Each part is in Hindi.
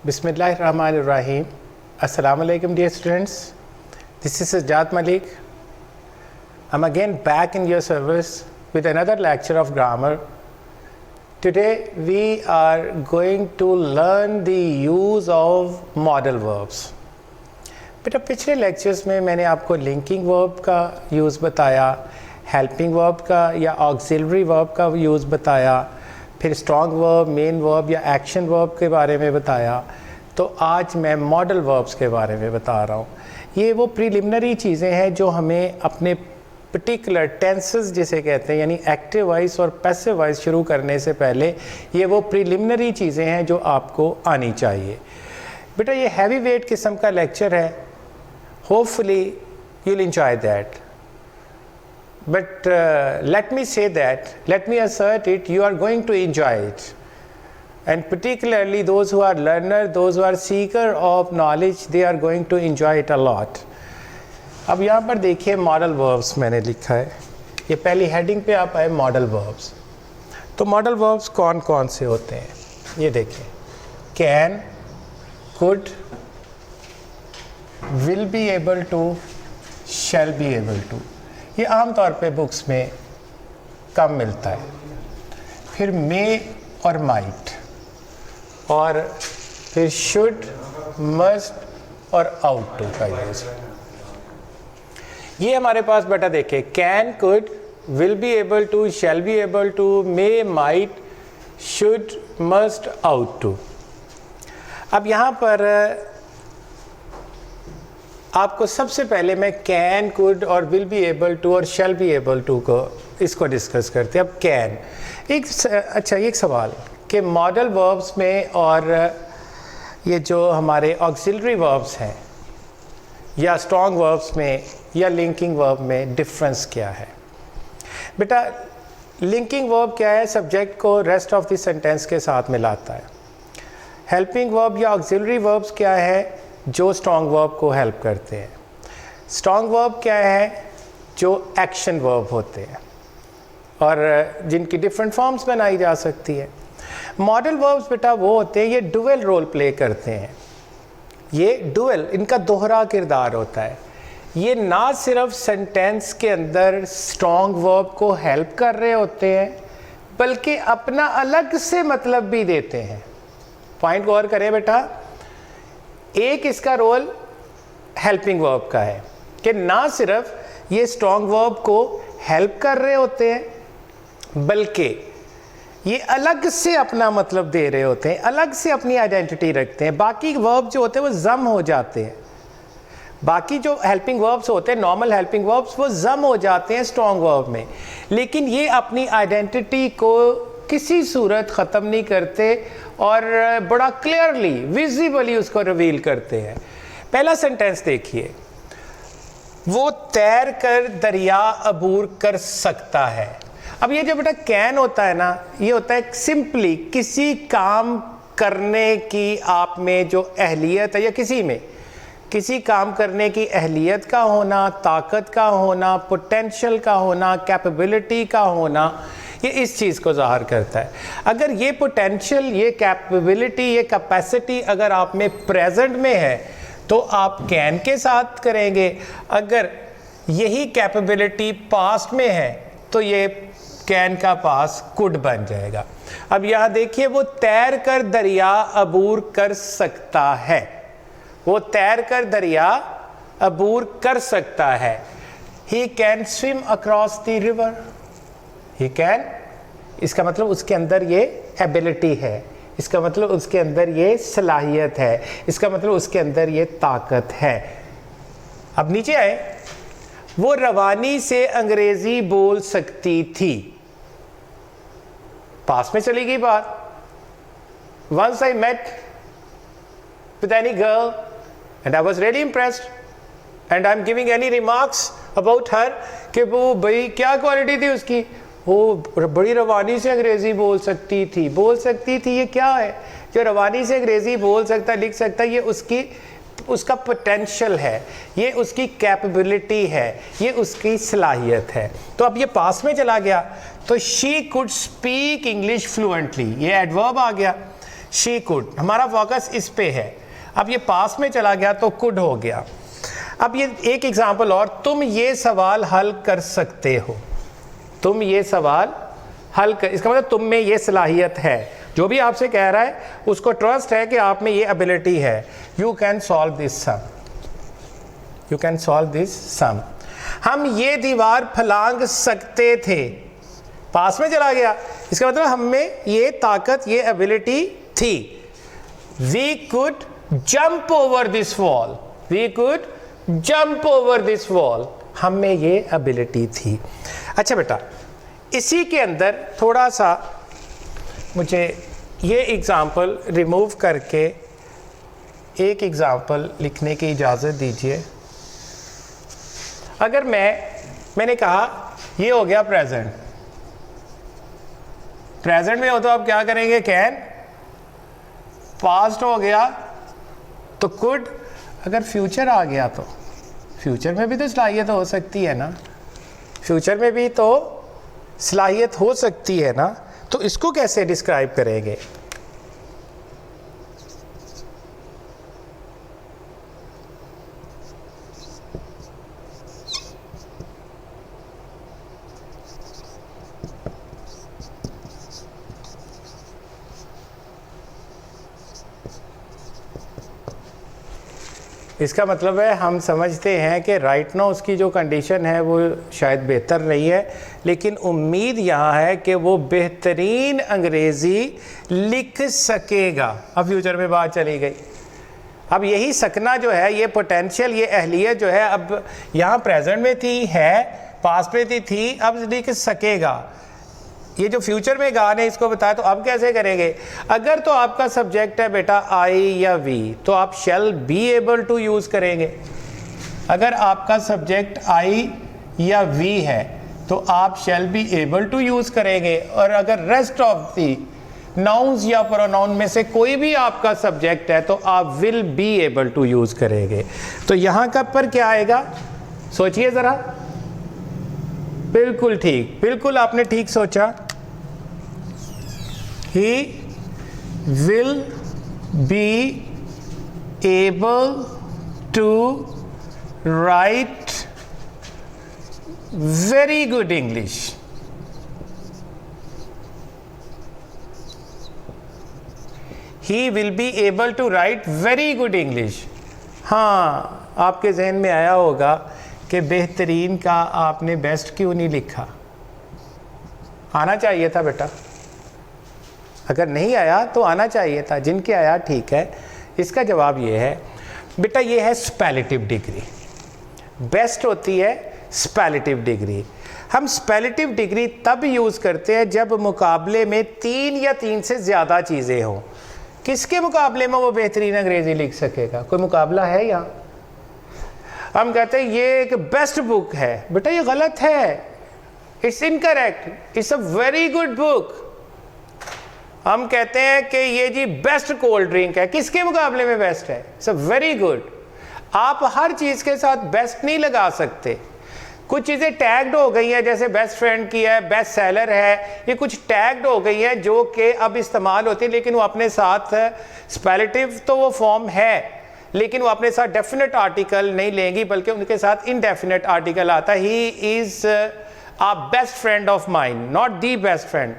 Bismillahirrahmanirrahim. Assalamu alaikum dear students. This is Sajjad Malik. I'm again back in your service with another lecture of grammar. Today we are going to learn the use of modal verbs. बेटा पिछले लेक्चर्स में मैंने आपको लिंकिंग वर्ब का यूज़ बताया, हेल्पिंग वर्ब का या ऑक्सिलरी वर्ब का यूज़ बताया, फिर स्ट्रॉन्ग वर्ब, मेन वर्ब या एक्शन वर्ब के बारे में बताया। तो आज मैं मॉडल वर्ब्स के बारे में बता रहा हूँ। ये वो प्रीलिमिनरी चीज़ें हैं जो हमें अपने पर्टिकुलर टेंसेस जिसे कहते हैं, यानी एक्टिव वॉइस और पैसिव वॉइस शुरू करने से पहले ये वो प्रीलिमिनरी चीज़ें हैं जो आपको आनी चाहिए। बेटा ये हैवी वेट किस्म का लेक्चर है, hopefully you'll enjoy that. But let me say that, let me assert it, you are going to enjoy it. And particularly those who are learner, those who are seeker of knowledge, they are going to enjoy it a lot. अब यहाँ पर देखिए मॉडल वर्ब्स मैंने लिखा है, ये पहली हेडिंग पे आप आए मॉडल वर्ब्स। तो मॉडल वर्ब्स कौन कौन से होते हैं ये देखिए, can, could, will be able to, shall be able to. ये आम तौर पे बुक्स में कम मिलता है। फिर मे और माइट, और फिर शुड, मस्ट और आउट टू का यूज। ये हमारे पास बेटा देखे can, could, will be able to, shall be able to, may, might, should, must, ought to. अब यहाँ पर आपको सबसे पहले मैं कैन, कुड और विल बी एबल टू और शैल बी एबल टू को इसको डिस्कस करते हैं। अब कैन, एक सवाल कि मॉडल वर्ब्स में और ये जो हमारे ऑक्सिलरी वर्ब्स हैं या स्ट्रॉन्ग वर्ब्स में या लिंकिंग वर्ब में डिफरेंस क्या है? बेटा लिंकिंग वर्ब क्या है? सब्जेक्ट को रेस्ट ऑफ द सेंटेंस के साथ मिलाता है। हेल्पिंग वर्ब या ऑक्सिलरी वर्ब्स क्या है? जो स्ट्रॉन्ग वर्ब को हेल्प करते हैं। स्ट्रॉन्ग वर्ब क्या है? जो एक्शन वर्ब होते हैं और जिनकी डिफरेंट फॉर्म्स बनाई जा सकती है। मॉडल वर्ब्स बेटा वो होते हैं, ये डुअल रोल प्ले करते हैं। ये डुअल, इनका दोहरा किरदार होता है। ये ना सिर्फ सेंटेंस के अंदर स्ट्रॉन्ग वर्ब को हेल्प कर रहे होते हैं, बल्कि अपना अलग से मतलब भी देते हैं। पॉइंट गौर करें बेटा, एक इसका रोल हेल्पिंग वर्ब का है कि ना सिर्फ ये स्ट्रॉन्ग वर्ब को हेल्प कर रहे होते हैं, बल्कि ये अलग से अपना मतलब दे रहे होते हैं, अलग से अपनी आइडेंटिटी रखते हैं। बाकी वर्ब जो होते हैं वो जम हो जाते हैं। बाकी जो हेल्पिंग वर्ब्स होते हैं, नॉर्मल हेल्पिंग वर्ब्स, वो जम हो जाते हैं स्ट्रॉन्ग वर्ब में, लेकिन ये अपनी आइडेंटिटी को किसी सूरत ख़त्म नहीं करते और बड़ा क्लियरली, विजिबली उसको रिवील करते हैं। पहला सेंटेंस देखिए, वो तैर कर दरिया अबूर कर सकता है। अब ये जो बेटा कैन होता है ना, ये होता है सिंपली किसी काम करने की आप में जो अहलियत है, या किसी काम करने की अहलियत का होना, ताकत का होना, पोटेंशियल का होना, कैपेबिलिटी का होना, ये इस चीज़ को ज़ाहिर करता है। अगर ये पोटेंशियल, ये कैपेबिलिटी, ये कैपेसिटी अगर आप में प्रेजेंट में है तो आप कैन के साथ करेंगे। अगर यही कैपेबिलिटी पास्ट में है तो ये कैन का पास कुड बन जाएगा। अब यहाँ देखिए, वो तैर कर दरिया अबूर कर सकता है। वो तैर कर दरिया अबूर कर सकता है। He can swim across the river. He can, इसका मतलब उसके अंदर ये एबिलिटी है, इसका मतलब उसके अंदर ये सलाहियत है, इसका मतलब उसके अंदर ये ताकत है। अब नीचे आए, वो रवानी से अंग्रेजी बोल सकती थी। पास में चली गई बात। Once I met with any girl and I was really impressed and I'm giving any remarks about her कि वो भाई क्या क्वालिटी थी उसकी, वो बड़ी रवानी से अंग्रेज़ी बोल सकती थी। ये क्या है जो रवानी से अंग्रेज़ी बोल सकता, लिख सकता? ये उसका पोटेंशियल है, ये उसकी कैपेबिलिटी है, ये उसकी सलाहियत है। तो अब ये पास में चला गया, तो she could speak English fluently, ये एडवर्ब आ गया। शी कुड, हमारा फोकस इस पे है। अब ये पास में चला गया तो कुड हो गया। अब ये एक एग्जांपल और, तुम ये सवाल हल कर सकते हो, तुम ये सवाल हल कर, इसका मतलब तुम में ये सलाहियत है, जो भी आपसे कह रहा है उसको ट्रस्ट है कि आप में ये एबिलिटी है। You can solve this sum, you can solve this sum. हम ये दीवार फलांग सकते थे, पास में चला गया, इसका मतलब हम में ये ताकत, ये एबिलिटी थी। We could jump over this wall, we could jump over this wall, हम में ये एबिलिटी थी। अच्छा बेटा, इसी के अंदर थोड़ा सा मुझे ये एग्जाम्पल रिमूव करके एक एग्जाम्पल लिखने की इजाज़त दीजिए। अगर मैंने कहा ये हो गया प्रेजेंट, प्रेजेंट में हो तो आप क्या करेंगे, कैन। पास्ट हो गया तो कुड, अगर फ्यूचर आ गया तो फ्यूचर में भी तो सलाहियत हो सकती है ना, फ्यूचर में भी तो सलाहियत हो सकती है ना, तो इसको कैसे डिस्क्राइब करेंगे। इसका मतलब है हम समझते हैं कि राइट नाउ उसकी जो कंडीशन है वो शायद बेहतर नहीं है, लेकिन उम्मीद यहाँ है कि वो बेहतरीन अंग्रेज़ी लिख सकेगा। अब फ्यूचर में बात चली गई। अब यही सकना जो है, ये पोटेंशियल, ये अहलियत जो है, अब यहाँ प्रेजेंट में थी, है, पास्ट में थी, अब लिख सकेगा। ये जो फ्यूचर में गा ने इसको बताया, तो अब कैसे करेंगे। अगर तो आपका सब्जेक्ट है बेटा आई या वी, तो आप shall be able to use करेंगे। अगर आपका सब्जेक्ट आई या वी है तो आप shall be able to use करेंगे। और अगर रेस्ट ऑफ दी नाउन्स या प्रोनाउन में से कोई भी आपका सब्जेक्ट है तो आप will be able to use करेंगे। तो यहाँ का पर क्या आएगा, सोचिए ज़रा। बिल्कुल ठीक, बिल्कुल आपने ठीक सोचा। He will be able to write very good English. He will be able to write very good English. हाँ, आपके जहन में आया होगा कि बेहतरीन का आपने बेस्ट क्यों नहीं लिखा। आना चाहिए था बेटा, अगर नहीं आया तो आना चाहिए था, जिनके आया ठीक है। इसका जवाब ये है बेटा, ये है स्पेलिटिव डिग्री। बेस्ट होती है स्पेलिटिव डिग्री। हम स्पेलिटिव डिग्री तब यूज़ करते हैं जब मुकाबले में 3 या 3 से ज़्यादा चीज़ें हों। किसके मुकाबले में वो बेहतरीन अंग्रेज़ी लिख सकेगा, कोई मुकाबला है यहाँ। हम कहते हैं ये एक बेस्ट बुक है, बेटा ये गलत है, it's incorrect, it's a very good book. हम कहते हैं कि ये जी बेस्ट कोल्ड ड्रिंक है, किसके मुकाबले में बेस्ट है, इट्स अ वेरी गुड। आप हर चीज़ के साथ बेस्ट नहीं लगा सकते। कुछ चीज़ें टैग्ड हो गई हैं, जैसे बेस्ट फ्रेंड की है, बेस्ट सेलर है, ये कुछ टैग्ड हो गई हैं जो कि अब इस्तेमाल होती है, लेकिन वो अपने साथ स्पेलिटिव तो वो फॉर्म है, लेकिन वो अपने साथ डेफिनेट आर्टिकल नहीं लेंगी, बल्कि उनके साथ इनडेफिनेट आर्टिकल आता है। He is a best friend of mine, not the best friend.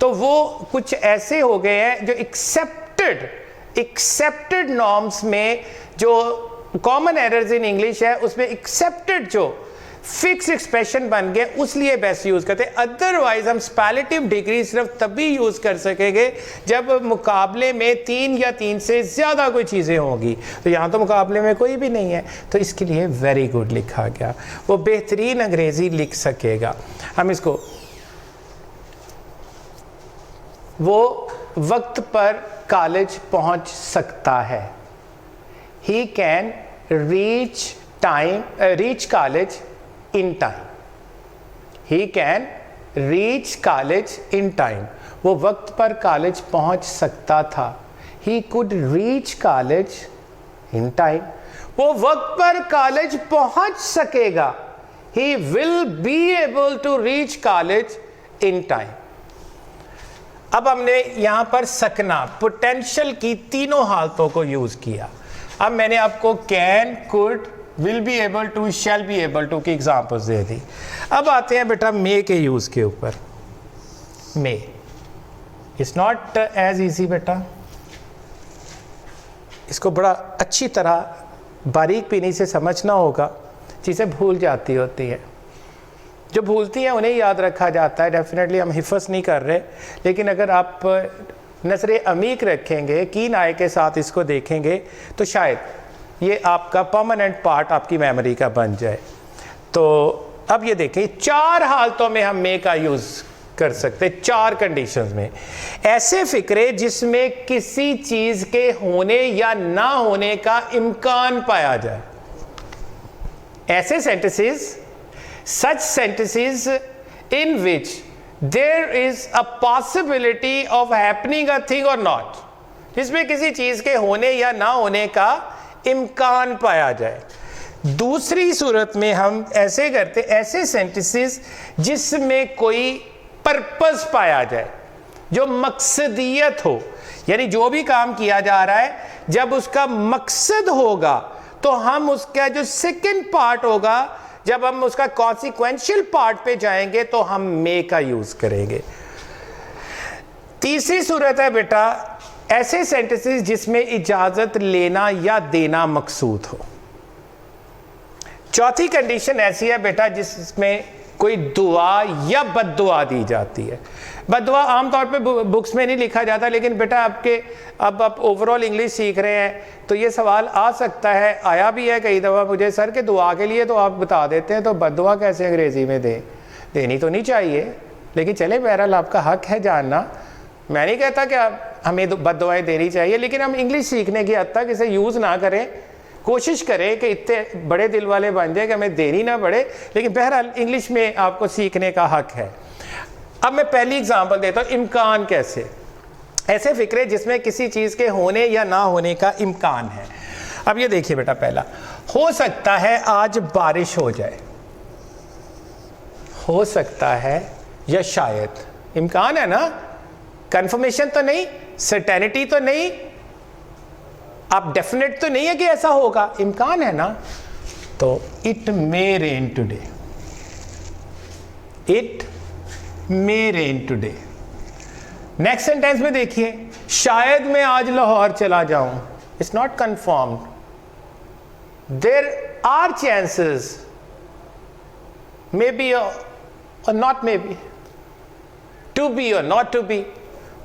तो वो कुछ ऐसे हो गए हैं जो एक्सेप्टेड नॉर्म्स में, जो कॉमन एरर्स इन इंग्लिश है उसमें एक्सेप्टेड जो फिक्स एक्सप्रेशन बन गए, उसलिए बेस्ट यूज करते हैं। अदरवाइज हम स्पेलिटिव डिग्री सिर्फ तभी यूज कर सकेंगे जब मुकाबले में 3 या 3 से ज्यादा कोई चीजें होंगी। तो यहां तो मुकाबले में कोई भी नहीं है, तो इसके लिए वेरी गुड लिखा गया। वो बेहतरीन अंग्रेजी लिख सकेगा। हम इसको, वो वक्त पर कॉलेज पहुंच सकता है। He can reach college in time. He can reach college in time. वो वक्त पर कॉलेज पहुंच सकता था। He could reach college in time. वो वक्त पर कॉलेज पहुंच सकेगा। He will be able to reach college in time. अब हमने यहां पर सकना, पोटेंशियल की तीनों हालतों को यूज किया। अब मैंने आपको can, could, will be able to, shall be able to की एग्जांपल्स दे दी। अब आते हैं बेटा मे के यूज के ऊपर। May it's not as easy बेटा, इसको बड़ा अच्छी तरह बारीक पीनी से समझना होगा, चीज़ें भूल जाती होती हैं। जो भूलती हैं उन्हें याद रखा जाता है। डेफिनेटली हम हिफस नहीं कर रहे, लेकिन अगर आप नज़र अमीक रखेंगे, कीन आय के साथ इसको देखेंगे, तो शायद ये आपका परमानेंट पार्ट आपकी मेमोरी का बन जाए। तो अब ये देखें, 4 हालतों में हम मे का यूज़ कर सकते, 4 कंडीशंस में। ऐसे फिक्रे जिसमें किसी चीज़ के होने या ना होने का इम्कान पाया जाए, ऐसे sentences, such sentences in which there is a possibility of happening a thing or not, जिसमें किसी चीज के होने या ना होने का इम्कान पाया जाए। दूसरी सूरत में हम ऐसे करते, ऐसे सेंटेंसेस जिसमें कोई पर्पस पाया जाए, जो मकसदियत हो, यानी जो भी काम किया जा रहा है जब उसका मकसद होगा तो हम उसका जो सेकंड पार्ट होगा, जब हम उसका कॉन्सिक्वेंशियल पार्ट पे जाएंगे तो हम मे का यूज करेंगे। तीसरी सूरत है बेटा ऐसे सेंटेंसेस जिसमें इजाजत लेना या देना मकसूद हो। चौथी कंडीशन ऐसी है बेटा जिसमें कोई दुआ या बद्दुआ दी जाती है। बद्दुआ आमतौर पे बुक्स में नहीं लिखा जाता, लेकिन बेटा अब आप ओवरऑल इंग्लिश सीख रहे हैं तो ये सवाल आ सकता है, आया भी है कई दफ़ा मुझे, सर के दुआ के लिए तो आप बता देते हैं, तो बद्दुआ कैसे अंग्रेज़ी में देनी तो नहीं चाहिए, लेकिन चले बहरहाल आपका हक है जानना। मैं नहीं कहता कि आप हमें बद्दुआएं देनी चाहिए, लेकिन हम इंग्लिश सीखने की हद तक इसे यूज़ ना करें, कोशिश करें कि इतने बड़े दिल वाले बन जाए कि हमें देनी ना पड़े, लेकिन बहरहाल इंग्लिश में आपको सीखने का हक है। अब मैं पहली एग्जांपल देता हूँ, इम्कान कैसे। ऐसे फिक्रे जिसमें किसी चीज़ के होने या ना होने का इम्कान है। अब ये देखिए बेटा, पहला, हो सकता है आज बारिश हो जाए, हो सकता है या शायद, इम्कान है ना, कंफर्मेशन तो नहीं, सर्टेनिटी तो नहीं, आप डेफिनेट तो नहीं है कि ऐसा होगा, इम्कान है ना। तो it may rain today, it may rain today. Next sentence में देखिए, शायद मैं आज लाहौर चला जाऊं, it's not confirmed, there are chances, may be or not may be, to be or not to be,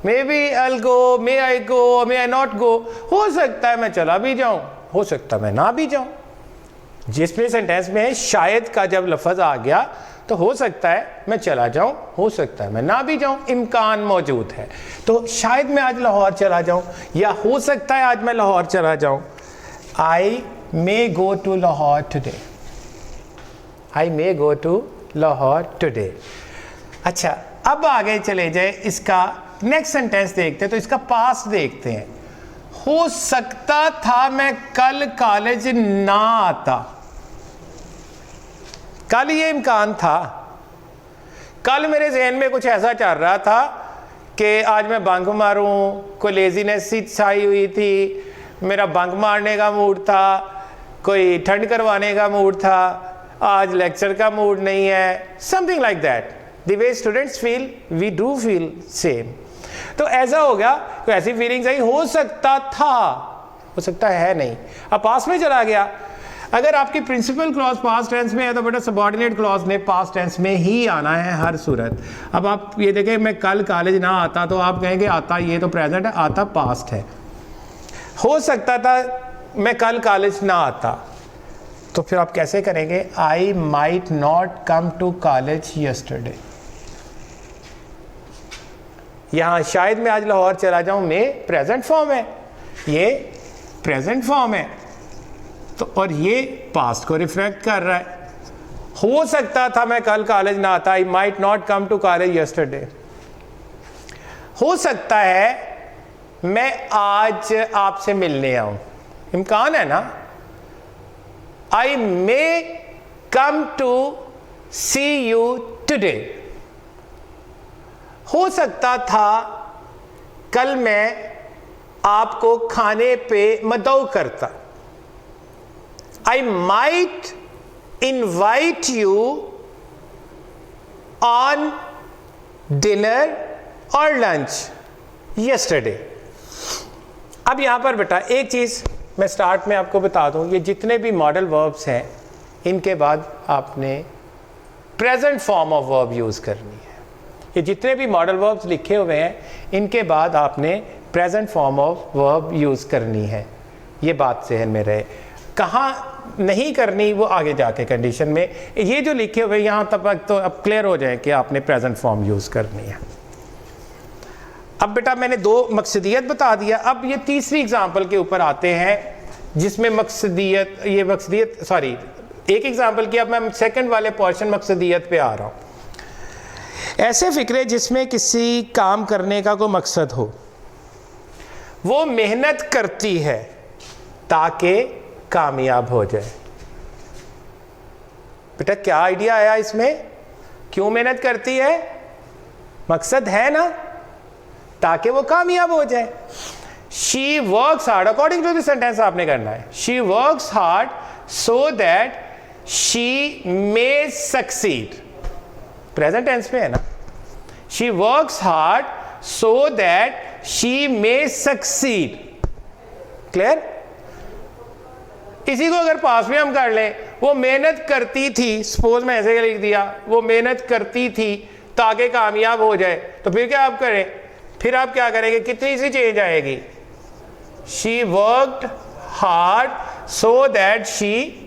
may be I go, may I go, may I not go, हो सकता है मैं चला भी जाऊं, हो सकता है मैं ना भी जाऊं। जिसमें सेंटेंस में शायद का जब लफ्ज आ गया तो हो सकता है मैं चला जाऊं, हो सकता है मैं ना भी जाऊं, इम्कान मौजूद है। तो शायद मैं आज लाहौर चला जाऊं, या हो सकता है आज मैं लाहौर चला जाऊं, I may go to Lahore today, I may go to Lahore today. अच्छा, अब आगे चले जाए, इसका नेक्स्ट सेंटेंस देखते हैं, तो इसका पास्ट देखते हैं। हो सकता था मैं कल कॉलेज ना आता, कल ये इम्कान था, कल मेरे जहन में कुछ ऐसा चल रहा था कि आज मैं बंक मारूं, कोई लेजीनेस सी छाई हुई थी, मेरा बंक मारने का मूड था, कोई ठंड करवाने का मूड था, आज लेक्चर का मूड नहीं है, something like that. The way students feel, we do feel same. तो ऐसा हो गया, कोई ऐसी फीलिंग्स आई, हो सकता था, हो सकता है नहीं, अब पास में चला गया। अगर आपकी प्रिंसिपल क्लॉज पास्ट टेंस में है तो बेटा सबऑर्डिनेट क्लॉज ने पास्ट टेंस में ही आना है हर सूरत। अब आप ये देखें, मैं कल कॉलेज ना आता, तो आप कहेंगे आता, ये तो प्रेजेंट है, आता पास्ट है। हो सकता था मैं कल कॉलेज ना आता, तो फिर आप कैसे करेंगे, I might not come to college yesterday. यहाँ शायद मैं आज लाहौर चला जाऊँ में प्रेजेंट फॉर्म है, ये प्रेजेंट फॉर्म है, तो और ये पास्ट को रिफ्लेक्ट कर रहा है। हो सकता था मैं कल कॉलेज ना आता, I might not come to college yesterday. हो सकता है मैं आज आपसे मिलने आऊं, इम्कान है ना, I may come to see you today. हो सकता था कल मैं आपको खाने पे मदऊ करता, I might invite you on dinner और लंच यस्टरडे। अब यहां पर बेटा एक चीज मैं स्टार्ट में आपको बता दूं, ये जितने भी मॉडल वर्ब्स हैं इनके बाद आपने present form of verb use करनी है। ये जितने भी मॉडल वर्ब्स लिखे हुए हैं इनके बाद आपने present form of verb use करनी है। ये बात जहन में रहे, कहाँ नहीं करनी वो आगे जाके कंडीशन में, ये जो लिखे हुए यहाँ तक तो अब क्लियर हो जाए कि आपने प्रेजेंट फॉर्म यूज करनी है। अब बेटा मैंने दो मकसदियत बता दिया, अब ये तीसरी एग्जाम्पल के ऊपर आते हैं जिसमें मकसदियत सॉरी एक एग्जाम्पल की, अब मैं सेकंड वाले पोर्शन मकसदियत पे आ रहा हूं। ऐसे फिक्रे जिसमें किसी काम करने का कोई मकसद हो, वो मेहनत करती है ताकि कामयाब हो जाए। बेटा क्या आइडिया आया इसमें, क्यों मेहनत करती है, मकसद है ना, ताकि वो कामयाब हो जाए। She works hard, according to the sentence आपने करना है, she works hard so that she may succeed, present tense में है ना, she works hard so that she may succeed. Clear? इसी को अगर पास में हम कर लें, वो मेहनत करती थी, सपोज मैं ऐसे लिख दिया, वो मेहनत करती थी ताकि कामयाब हो जाए, तो फिर क्या आप करें, फिर आप क्या करेंगे, कितनी सी चेंज आएगी, she worked hard so that she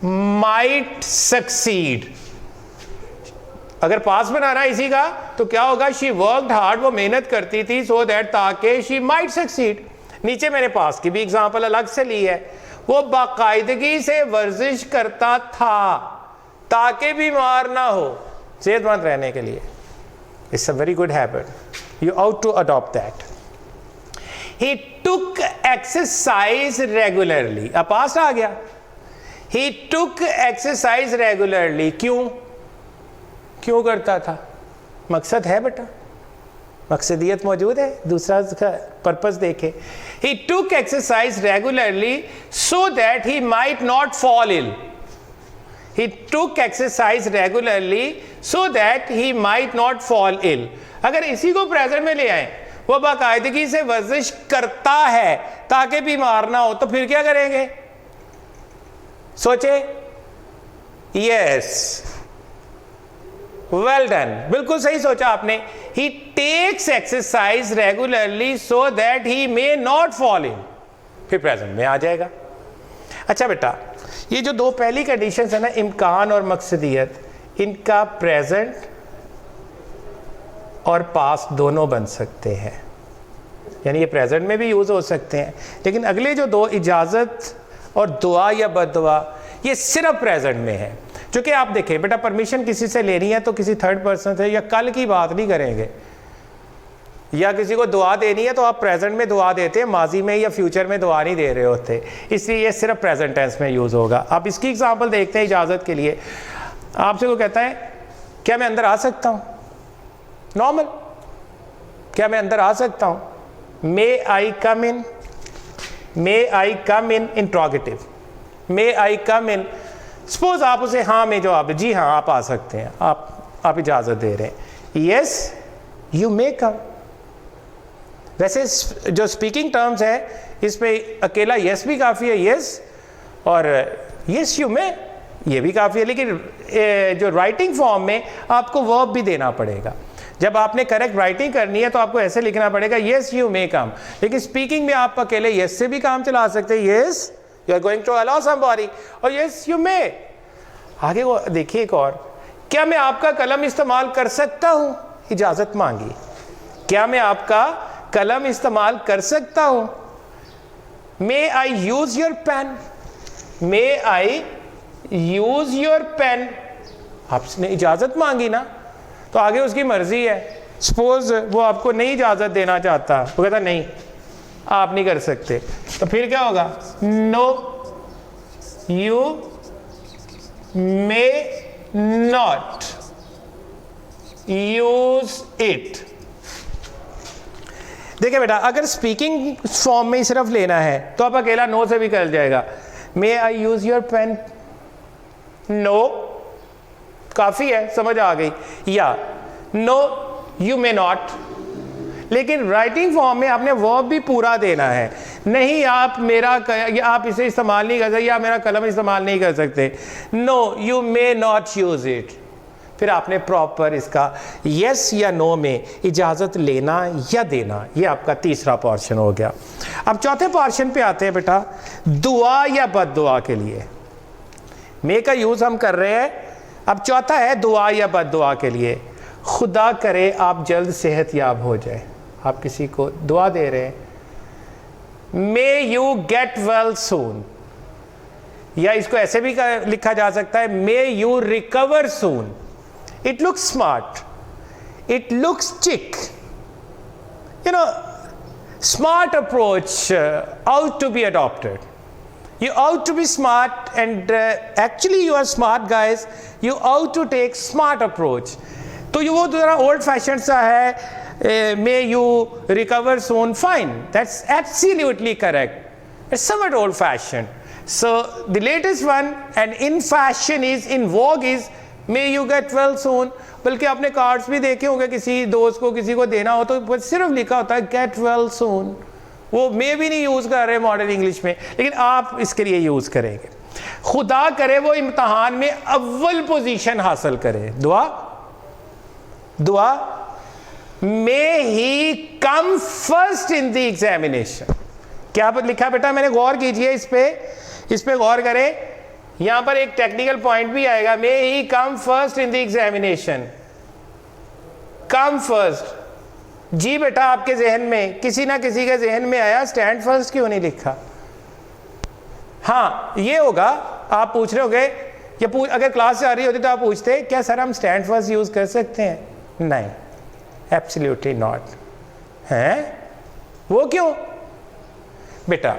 might succeed. अगर पास बनाना है इसी का तो क्या होगा, शी वर्कड हार्ड, वो मेहनत करती थी, सो दैट ताकि शी माइट सक्सीड। नीचे मैंने पास की भी एग्जांपल अलग से ली है, वो बाकायदगी से वर्जिश करता था ताकि बीमार ना हो, सेहतमंद रहने के लिए। It's a very good habit, you ought to adopt that. He took exercise regularly, अब पास्ट आ गया, ही टुक एक्सरसाइज रेगुलरली, क्यों करता था, मकसद है बेटा, मकसदियत मौजूद है, दूसरा पर्पस देखे। He took exercise regularly so that he might not fall ill, he took exercise regularly so that he might not fall ill. अगर इसी को प्रेजेंट में ले आए, वो बाकायदगी से वर्जिश करता है ताकि बीमार ना हो, तो फिर क्या करेंगे, सोचे, यस, वेल डन, बिल्कुल सही सोचा आपने। He takes exercise regularly so that he may not fall in, फिर प्रेजेंट में आ जाएगा। अच्छा बेटा, ये जो दो पहली कंडीशन है ना, इम्कान और मकसदियत, इनका प्रेजेंट और पास्ट दोनों बन सकते हैं, यानी ये प्रेजेंट में भी यूज हो सकते हैं, लेकिन अगले जो दो, इजाजत और दुआ या बद्दुआ, ये सिर्फ प्रेजेंट में है। क्योंकि आप देखें बेटा, परमिशन किसी से लेनी है तो किसी थर्ड पर्सन से, या कल की बात नहीं करेंगे, या किसी को दुआ देनी है तो आप प्रेजेंट में दुआ देते हैं, माजी में या फ्यूचर में दुआ नहीं दे रहे होते, इसलिए ये सिर्फ प्रेजेंट टेंस में यूज होगा। अब इसकी एग्जांपल देखते हैं इजाजत के लिए। आपसे को कहता है, क्या मैं अंदर आ सकता हूं, नॉर्मल, क्या मैं अंदर आ सकता हूं, मे आई कम इन, मे आई कम इन, इंट्रोगेटिव, मे आई कम इन। सपोज आप उसे हाँ में जवाब दे, जी हाँ आप आ सकते हैं, आप इजाजत दे रहे हैं, यस यू मे कम। वैसे जो स्पीकिंग टर्म्स है इसमें अकेला यस भी काफ़ी है, यस, और यस यू मे ये भी काफ़ी है, लेकिन जो राइटिंग फॉर्म में आपको वर्ब भी देना पड़ेगा। जब आपने करेक्ट राइटिंग करनी है तो आपको ऐसे लिखना पड़ेगा, यस यू मे कम, लेकिन स्पीकिंग में आप अकेले यस से भी काम चला सकते हैं, yes you are going to allow somebody, और यस यू मे। आगे वो देखिए एक और, क्या मैं आपका कलम इस्तेमाल कर सकता हूं, इजाजत मांगी, क्या मैं आपका कलम इस्तेमाल कर सकता हूं, may I use your pen, may I use your pen, आपने इजाजत मांगी ना, तो आगे उसकी मर्जी है। सपोज वो आपको नहीं इजाजत देना चाहता, वो कहता नहीं आप नहीं कर सकते, तो फिर क्या होगा, no you may not use it. देखिए बेटा, अगर स्पीकिंग फॉर्म में सिर्फ लेना है तो आप अकेला नो से भी कर जाएगा। मे I use your pen, no काफी है, समझ आ गई। या नो यू मे नॉट। लेकिन राइटिंग फॉर्म में आपने वर्ब भी पूरा देना है। नहीं आप मेरा या आप इसे इस्तेमाल नहीं कर सकते, या मेरा कलम इस्तेमाल नहीं कर सकते। No you may not use it. फिर आपने प्रॉपर इसका यस या नो में इजाजत लेना या देना। ये आपका तीसरा पोर्शन हो गया। अब चौथे पोर्शन पे आते हैं बेटा, दुआ या बद्दुआ के लिए। मे का यूज हम कर रहे हैं। अब चौथा है दुआ या बद्दुआ के लिए। खुदा करे आप जल्द सेहतयाब हो जाए। आप किसी को दुआ दे रहे हैं, may you get well soon, या इसको ऐसे भी लिखा जा सकता है, may you recover soon. It looks smart, it looks chic, you know, smart approach out to be adopted. You ought to be smart, and actually you are smart guys. You ought to take smart approach. तो ये वो जरा old fashioned सा है, may you recover soon, fine, that's absolutely correct. It's somewhat old fashioned. So the latest one and in fashion is, in vogue is, may you get well soon. बल्कि आपने कार्ड्स भी देखे होंगे, किसी दोस्त को किसी को देना हो तो सिर्फ लिखा होता है get well soon। वो मे भी नहीं यूज़ कर रहे मॉडर्न इंग्लिश में, लेकिन आप इसके लिए यूज़ करेंगे। खुदा करे वो इम्तहान में अव्वल पोजीशन हासिल करे। दुआ, दुआ, may he come first in the examination. क्या लिखा बेटा, मैंने गौर कीजिए इस पे गौर करें। यहां पर एक टेक्निकल पॉइंट भी आएगा, may he come first in the examination. Come first, जी बेटा आपके जहन में, किसी ना किसी के जहन में आया स्टैंड फर्स्ट क्यों नहीं लिखा? हाँ ये होगा, आप पूछ रहे होगे, या अगर क्लास से आ रही होती तो आप पूछते क्या सर हम स्टैंड फर्स्ट यूज कर सकते हैं? नहीं, एब्सोल्युटली नॉट। हैं वो क्यों? बेटा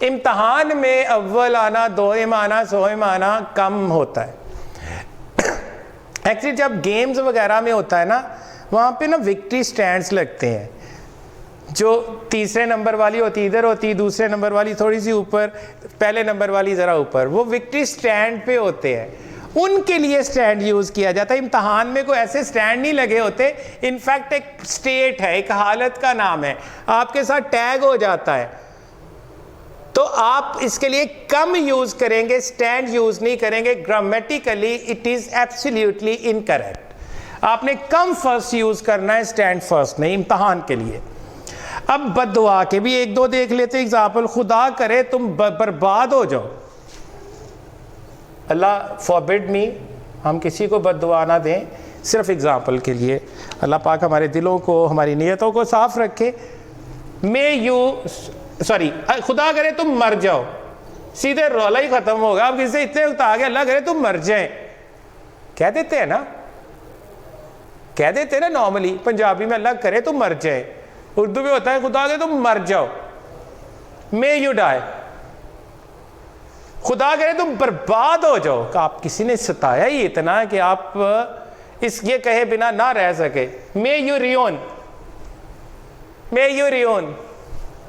इम्तहान में अव्वल आना, दोइम आना, सोइम आना कम होता है। एक्चुअली जब गेम्स वगैरह में होता है ना, वहाँ पे ना विक्ट्री स्टैंड्स लगते हैं। जो तीसरे नंबर वाली होती इधर होती, दूसरे नंबर वाली थोड़ी सी ऊपर, पहले नंबर वाली ज़रा ऊपर, वो विक्ट्री स्टैंड पे होते हैं। उनके लिए स्टैंड यूज़ किया जाता है। इम्तहान में कोई ऐसे स्टैंड नहीं लगे होते। इनफैक्ट एक स्टेट है, एक हालत का नाम है, आपके साथ टैग हो जाता है, तो आप इसके लिए कम यूज़ करेंगे, स्टैंड यूज़ नहीं करेंगे। Grammatically it is absolutely incorrect. आपने कम फर्स्ट यूज करना है, स्टैंड फर्स्ट नहीं, इम्तहान के लिए। अब बद्दुआ के भी एक दो देख लेते एग्जाम्पल। खुदा करे तुम बर्बाद हो जाओ। अल्लाह फॉरबिड मी, हम किसी को बद्दुआ ना दें, सिर्फ एग्जाम्पल के लिए। अल्लाह पाक हमारे दिलों को, हमारी नीयतों को साफ रखे। मे यू सॉरी, खुदा करे तुम मर जाओ, सीधे रौला ही खत्म होगा। अब किसी इतने वक्त आ गया, अल्लाह करे तुम मर जाए, कह देते हैं ना, कह देते ना नॉर्मली पंजाबी में, अल्लाह करे तुम मर जाए। उर्दू में होता है खुदा करे तुम मर जाओ, मे यू डाई। खुदा करे तुम बर्बाद हो जाओ, कि आप किसी ने सताया ही इतना कि आप इस ये कहे बिना ना रह सके। May you rayon, may you rayon.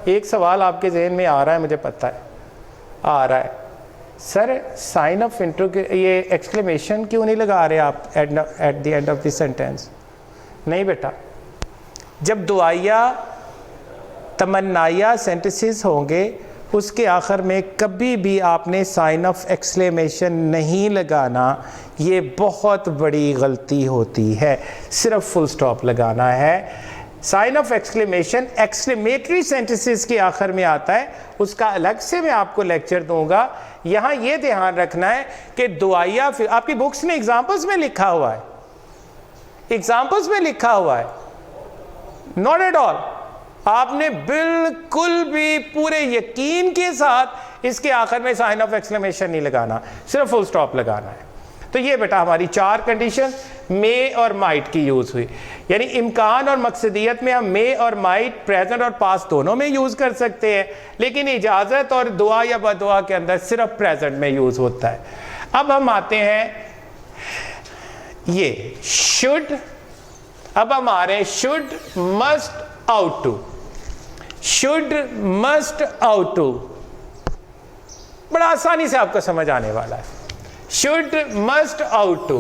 एक सवाल आपके जहन में आ रहा है, मुझे पता है आ रहा है, सर साइन ऑफ ये एक्सक्लेमेशन क्यों नहीं लगा रहे आप at the end of the sentence? नहीं बेटा, जब दुआया तमन्नाया सेंटेंसेस होंगे उसके आखिर में कभी भी आपने साइन ऑफ एक्सक्लेमेशन नहीं लगाना। ये बहुत बड़ी गलती होती है, सिर्फ फुल स्टॉप लगाना है। Sign of exclamation exclamatory sentences के आखिर में आता है, उसका अलग से मैं आपको लेक्चर दूंगा। यहाँ ये ध्यान रखना है कि दुआया, आपकी बुक्स में एग्जाम्पल्स में लिखा हुआ है, एग्जाम्पल्स में लिखा हुआ है, नॉट एट ऑल। आपने बिल्कुल भी पूरे यकीन के साथ इसके आखिर में साइन ऑफ एक्सक्लेमेशन नहीं लगाना, सिर्फ फुल स्टॉप लगाना है। तो ये बेटा हमारी चार कंडीशन मे और माइट की यूज हुई। यानी इम्कान और मकसदियत में हम मे और माइट प्रेजेंट और पास्ट दोनों में यूज कर सकते हैं, लेकिन इजाजत और दुआ या बदुआ के अंदर सिर्फ प्रेजेंट में यूज होता है। अब हम आते हैं ये शुड। अब हमारे should, must, ought to, should, must, ought to, बड़ा आसानी से आपको समझ आने वाला है। Should, must, ought to.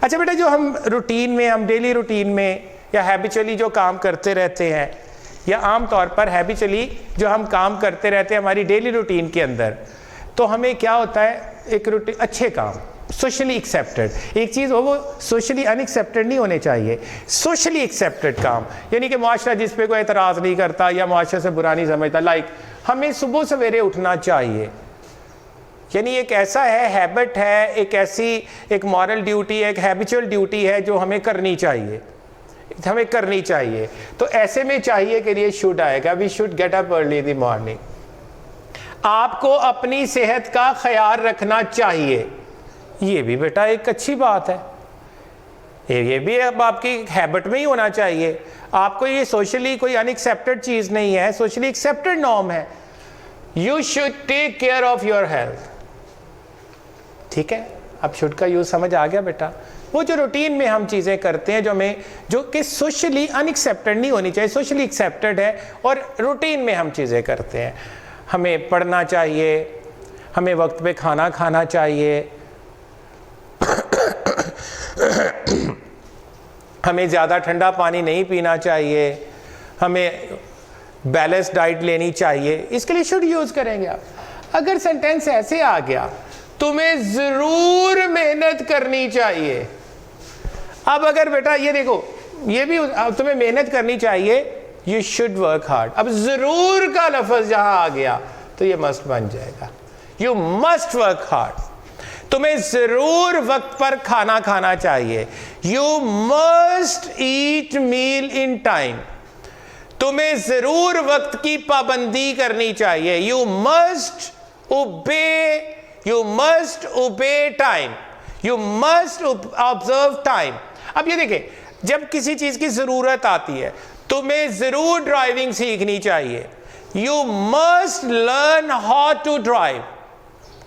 अच्छा बेटा, जो हम रूटीन में, हम डेली रूटीन में या हैबिचुअली जो काम करते रहते हैं, या आम तौर पर हैबिचुअली जो हम काम करते रहते हैं हमारी डेली रूटीन के अंदर, तो हमें क्या होता है, एक रूटीन, अच्छे काम, सोशली एक्सेप्टेड, एक चीज़ हो वो सोशली अनएक्सेप्टेड नहीं होने चाहिए, सोशली एक्सेप्टेड काम, यानी कि मुआशरा जिस पे कोई एतराज़ नहीं करता या मुआशरे से बुरा नहीं समझता। लाइक हमें सुबह सवेरे उठना चाहिए, यानी एक ऐसा है, हैबिट है, एक ऐसी एक मॉरल ड्यूटी है, एक हैबिचुअल ड्यूटी है जो हमें करनी चाहिए, हमें करनी चाहिए। तो ऐसे में चाहिए के लिए शुड आएगा, we should get up early in the morning. आपको अपनी सेहत का ख्याल रखना चाहिए, ये भी बेटा एक अच्छी बात है, ये भी अब आपकी हैबिट में ही होना चाहिए। आपको ये सोशली कोई अनएक्सेप्टेड चीज़ नहीं है, सोशली एक्सेप्टेड नॉर्म है। You should take care of your health. ठीक है, अब शुड का यूज समझ आ गया बेटा। वो जो रूटीन में हम चीज़ें करते हैं जो कि सोशली अनएक्सेप्टेड नहीं होनी चाहिए, सोशली एक्सेप्टेड है, और रूटीन में हम चीज़ें करते हैं। हमें पढ़ना चाहिए, हमें वक्त पे खाना खाना चाहिए, हमें ज़्यादा ठंडा पानी नहीं पीना चाहिए, हमें बैलेंस डाइट लेनी चाहिए, इसके लिए शुड यूज़ करेंगे आप। अगर सेंटेंस ऐसे आ गया, तुम्हें ज़रूर मेहनत करनी चाहिए। अब अगर बेटा ये देखो, ये भी तुम्हें मेहनत करनी चाहिए, यू शुड वर्क हार्ड। अब ज़रूर का लफ्ज़ जहाँ आ गया तो ये मस्ट बन जाएगा, यू मस्ट वर्क हार्ड। तुम्हें ज़रूर वक्त पर खाना खाना चाहिए, you must eat meal in time. तुम्हें ज़रूर वक्त की पाबंदी करनी चाहिए, you must obey time, you must observe time. अब ये देखें, जब किसी चीज़ की ज़रूरत आती है, तुम्हें ज़रूर ड्राइविंग सीखनी चाहिए, you must learn how to drive,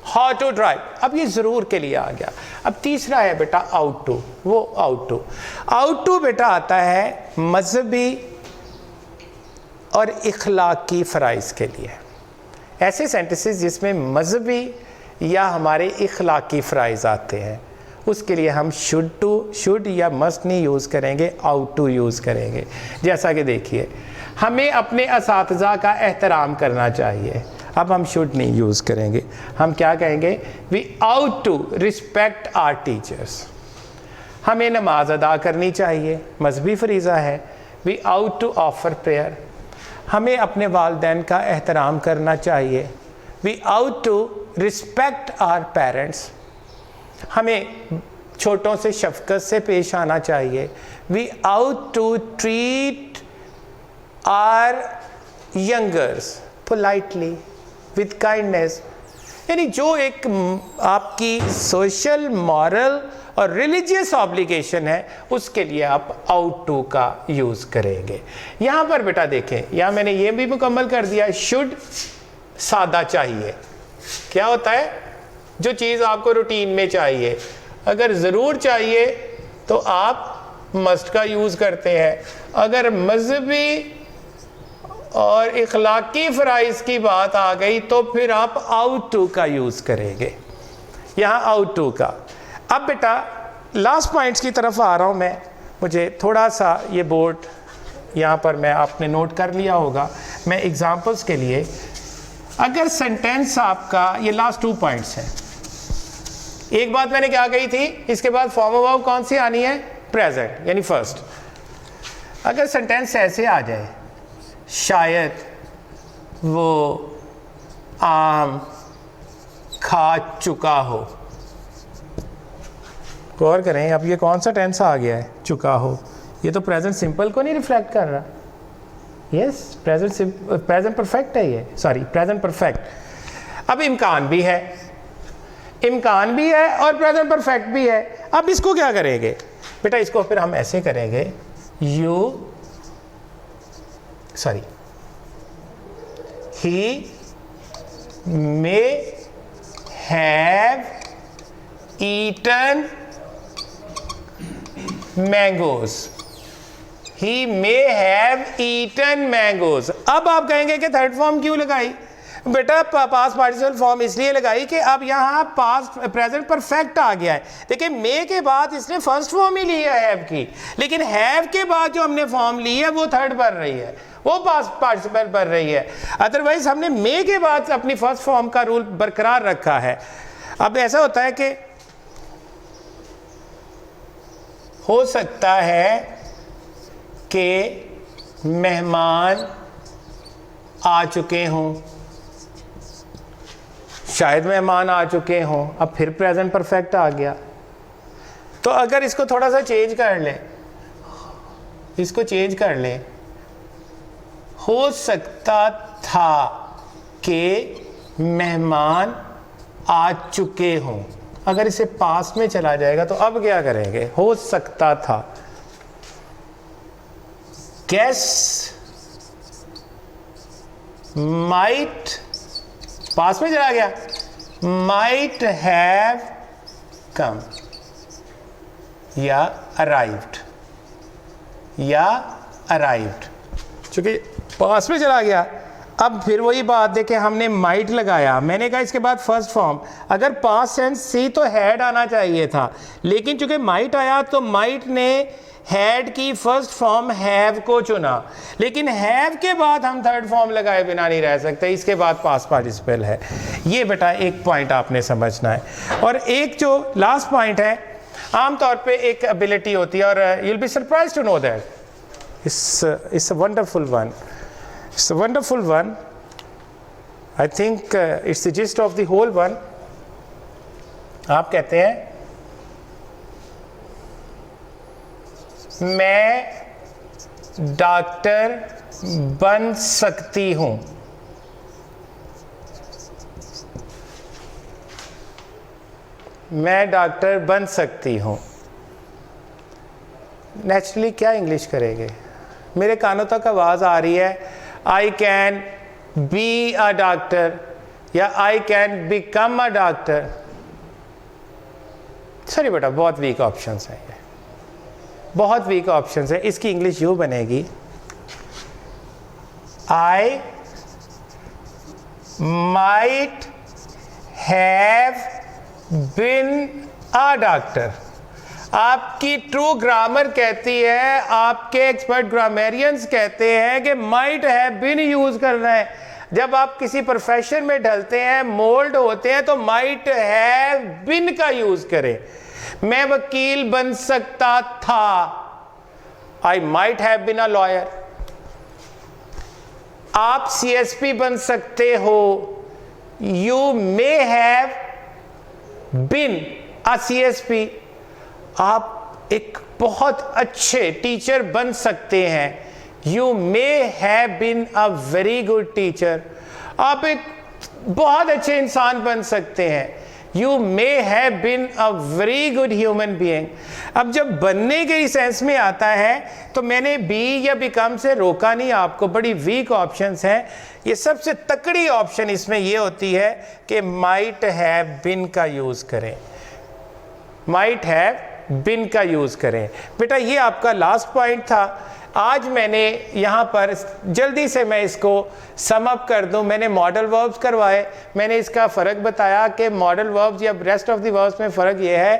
how to drive. अब ये ज़रूर के लिए आ गया। अब तीसरा है बेटा आउट टू। वो आउट टू बेटा आता है मजहबी और इखलाकी फ़राइज़ के लिए। ऐसे सेंटेंसेस जिसमें मजहबी या हमारे इखलाकी फ़राइज़ आते हैं, उसके लिए हम शुड या मस्ट नहीं यूज़ करेंगे, आउट टू यूज़ करेंगे। जैसा कि देखिए, हमें अपने असातिज़ा का एहतराम करना चाहिए। अब हम शुड नहीं यूज़ करेंगे, हम क्या कहेंगे, we ought to respect our teachers. हमें नमाज अदा करनी चाहिए, मजहबी फरीज़ा है, we ought to offer prayer. हमें अपने वालिदैन का एहतराम करना चाहिए, we ought to respect our parents. हमें छोटों से शफकत से पेश आना चाहिए, we ought to treat our youngers politely with kindness. यानी जो एक आपकी सोशल, मॉरल और रिलीजियस ऑब्लिगेशन है, उसके लिए आप आउट टू का यूज़ करेंगे। यहाँ पर बेटा देखें, यहाँ मैंने ये भी मुकम्मल कर दिया, शुड सादा चाहिए। क्या होता है, जो चीज़ आपको रूटीन में चाहिए, अगर ज़रूर चाहिए तो आप मस्ट का यूज़ करते हैं। अगर मजहबी और इखलाकी फ़राइज़ की बात आ गई तो फिर आप आउट टू का यूज़ करेंगे, यहाँ आउट टू का। अब बेटा लास्ट पॉइंट्स की तरफ आ रहा हूँ मैं, मुझे थोड़ा सा ये बोर्ड यहाँ पर मैं आपने नोट कर लिया होगा। मैं एग्जांपल्स के लिए, अगर सेंटेंस आपका, ये लास्ट 2 पॉइंट्स हैं। एक बात मैंने क्या कही थी, इसके बाद फॉर्म ऑफ वर्ब कौन सी आनी है, प्रेजेंट यानी फर्स्ट। अगर सेंटेंस ऐसे आ जाए, शायद वो आम खा चुका हो, गौर करें, अब ये कौन सा टेंस आ गया है, चुका हो। ये तो प्रेजेंट सिंपल को नहीं रिफ्लेक्ट कर रहा। यस, प्रेजेंट परफेक्ट है ये, सॉरी प्रेजेंट परफेक्ट। अब इम्कान भी है और प्रेजेंट परफेक्ट भी है। अब इसको क्या करेंगे बेटा, इसको फिर हम ऐसे करेंगे, he may have eaten mangoes, he may have eaten mangoes. अब आप कहेंगे कि थर्ड फॉर्म क्यों लगाई? बेटा पास्ट पार्टिसिपल फॉर्म इसलिए लगाई कि अब यहाँ पास्ट प्रेजेंट परफेक्ट आ गया है। देखिए मे के बाद इसने फर्स्ट फॉर्म ही ली है हैव की, लेकिन हैव के बाद जो हमने फॉर्म ली है वो थर्ड बन रही है, वो पास्ट पार्टिसिपल बन रही है। अदरवाइज हमने मे के बाद अपनी फर्स्ट फॉर्म का रूल बरकरार रखा है। अब ऐसा होता है कि हो सकता है कि मेहमान आ चुके हों, शायद मेहमान आ चुके हों, अब फिर प्रेजेंट परफेक्ट आ गया। तो अगर इसको थोड़ा सा चेंज कर ले, इसको चेंज कर ले, हो सकता था कि मेहमान आ चुके हों। अगर इसे पास्ट में चला जाएगा तो अब क्या करेंगे? हो सकता था, गेस माइट, पास्ट में चला गया, माइट हैव कम या अराइव्ड, या अराइव्ड, चूंकि पास्ट में चला गया। अब फिर वही बात देखें, हमने माइट लगाया, मैंने कहा इसके बाद फर्स्ट फॉर्म, अगर पास्ट टेंस सी तो हैड आना चाहिए था, लेकिन चूंकि माइट आया तो माइट ने हैड की फर्स्ट फॉर्म हैव को चुना, लेकिन हैव के बाद हम थर्ड फॉर्म लगाए बिना नहीं रह सकते, इसके बाद पास्ट पार्टिसिपल है। ये बेटा एक पॉइंट आपने समझना है। और एक जो लास्ट पॉइंट है, आमतौर पे एक एबिलिटी होती है, और you will be surprised to know that it's a wonderful one, it's a wonderful one, I think it's the gist of the whole one. आप कहते हैं मैं डॉक्टर बन सकती हूं। मैं डॉक्टर बन सकती हूं। नेचुरली क्या इंग्लिश करेंगे? मेरे कानों तक आवाज आ रही है I can be a doctor या I can become a doctor. Sorry बेटा, बहुत वीक ऑप्शंस हैं, ये बहुत वीक ऑप्शंस है। इसकी इंग्लिश यूं बनेगी, आई might have been a doctor. आपकी ट्रू ग्रामर कहती है, आपके एक्सपर्ट ग्रामेरियंस कहते हैं कि माइट हैव बिन यूज करना है। जब आप किसी प्रोफेशन में ढलते हैं, मोल्ड होते हैं, तो माइट हैव बिन का यूज करें। मैं वकील बन सकता था, आई might have been a lawyer. आप सीएसपी बन सकते हो, you may have been a CSP. आप एक बहुत अच्छे टीचर बन सकते हैं, you may have been a very good teacher. आप एक बहुत अच्छे इंसान बन सकते हैं, you may have been a very good human being. अब जब बनने के सेंस में आता है तो मैंने बी या बिकम से रोका नहीं आपको, बड़ी वीक ऑप्शंस हैं। ये सबसे तकड़ी ऑप्शन इसमें ये होती है कि माइट हैव बिन का यूज करें, माइट हैव बिन का यूज करें। बेटा ये आपका लास्ट पॉइंट था। आज मैंने यहाँ पर जल्दी से मैं इसको सम अप कर दूं। मैंने मॉडल वर्ब्स करवाए, मैंने इसका फ़र्क बताया कि मॉडल वर्ब्स या रेस्ट ऑफ द वर्ब्स में फ़र्क ये है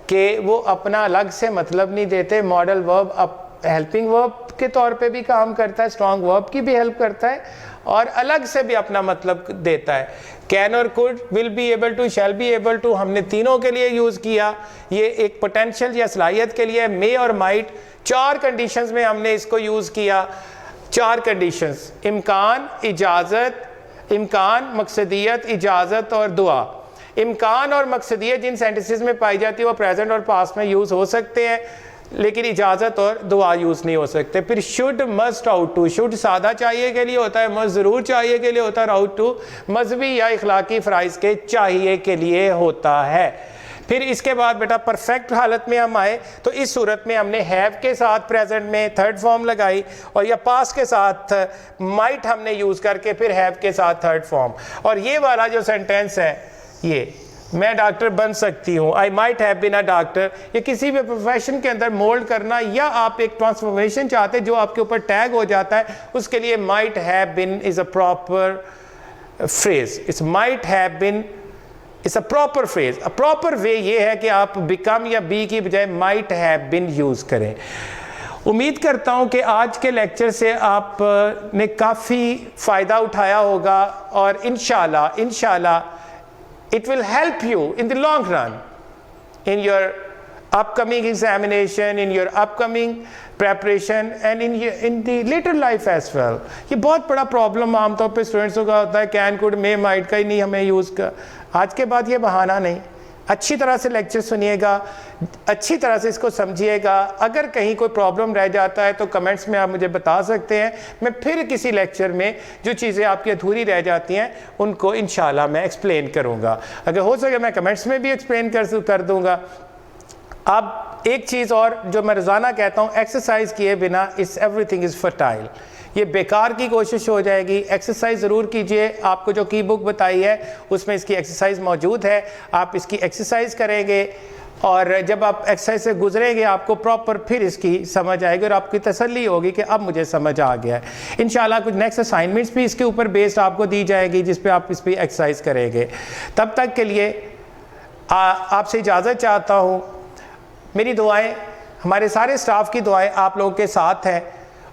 कि वो अपना अलग से मतलब नहीं देते। मॉडल वर्ब अब हेल्पिंग वर्ब के तौर पे भी काम करता है, स्ट्रॉन्ग वर्ब की भी हेल्प करता है, और अलग से भी अपना मतलब देता है। कैन और could, will be able to, shall be able to, हमने तीनों के लिए यूज़ किया। ये एक पोटेंशियल या सलाहियत के लिए। मे और माइट, 4 कंडीशंस में हमने इसको यूज़ किया। 4 कंडीशंस, इम्कान, इजाज़त, इम्कान, मकसदियत, इजाज़त और दुआ। इम्कान और मकसदियत जिन सेंटेंसेस में पाई जाती है वो प्रेजेंट और पास्ट में यूज़ हो सकते हैं, लेकिन इजाज़त और दुआ यूज़ नहीं हो सकते। फिर should, must, ought to. Should सादा चाहिए के लिए होता है, मस्ट ज़रूर चाहिए के लिए होता है, आउट टू मजहबी या इखलाकी फ़राइज़ के चाहिए के लिए होता है। फिर इसके बाद बेटा परफेक्ट हालत में हम आए तो इस सूरत में हमने हैव के साथ प्रेजेंट में थर्ड फॉर्म लगाई, और या पास्ट के साथ माइट हमने यूज़ करके फिर हैव के साथ थर्ड फॉर्म। और ये वाला जो सेंटेंस है, ये मैं डॉक्टर बन सकती हूँ, I might have been a doctor. ये किसी भी प्रोफेशन के अंदर मोल्ड करना, या आप एक ट्रांसफॉर्मेशन चाहते हैं जो आपके ऊपर टैग हो जाता है, उसके लिए might have been is a proper phrase. It's might have been it's a proper phrase. A proper way ये है कि आप बिकम या बी की बजाय माइट हैव बीन यूज़ करें। उम्मीद करता हूँ कि आज के लेक्चर से आपने काफ़ी फ़ायदा उठाया होगा, और इंशाल्लाह it will help you in the long run in your upcoming examination, in your upcoming preparation and in the later life as well। ये बहुत बड़ा प्रॉब्लम आमतौर पे स्टूडेंट्सों का होता है, कैन कुड मे माइट का ही नहीं हमें यूज़ कर। आज के बाद ये बहाना नहीं, अच्छी तरह से लेक्चर सुनिएगा, अच्छी तरह से इसको समझिएगा। अगर कहीं कोई प्रॉब्लम रह जाता है तो कमेंट्स में आप मुझे बता सकते हैं, मैं फिर किसी लेक्चर में जो चीज़ें आपकी अधूरी रह जाती हैं उनको इंशाल्लाह मैं एक्सप्लेन करूँगा। अगर हो सके मैं कमेंट्स में भी एक्सप्लेन कर दूँगा। अब एक चीज़ और जो मैं रोज़ाना कहता हूँ, एक्सरसाइज किए बिना इस एवरीथिंग इज़ फर्टाइल, ये बेकार की कोशिश हो जाएगी। एक्सरसाइज ज़रूर कीजिए। आपको जो की बुक बताई है उसमें इसकी एक्सरसाइज मौजूद है, आप इसकी एक्सरसाइज करेंगे और जब आप एक्सरसाइज से गुजरेंगे आपको प्रॉपर फिर इसकी समझ आएगी और आपकी तसल्ली होगी कि अब मुझे समझ आ गया है। इंशाल्लाह कुछ नेक्स्ट असाइनमेंट्स भी इसके ऊपर बेस्ड आपको दी जाएगी जिस पे आप इस पर एक्सरसाइज करेंगे। तब तक के लिए आपसे इजाज़त चाहता हूँ। मेरी दुआएँ, हमारे सारे स्टाफ की दुआएँ आप लोगों के साथ हैं,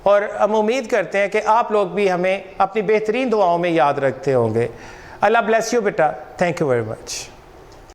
और हम उम्मीद करते हैं कि आप लोग भी हमें अपनी बेहतरीन दुआओं में याद रखते होंगे। अल्लाह ब्लेस यू बेटा। Thank you very much.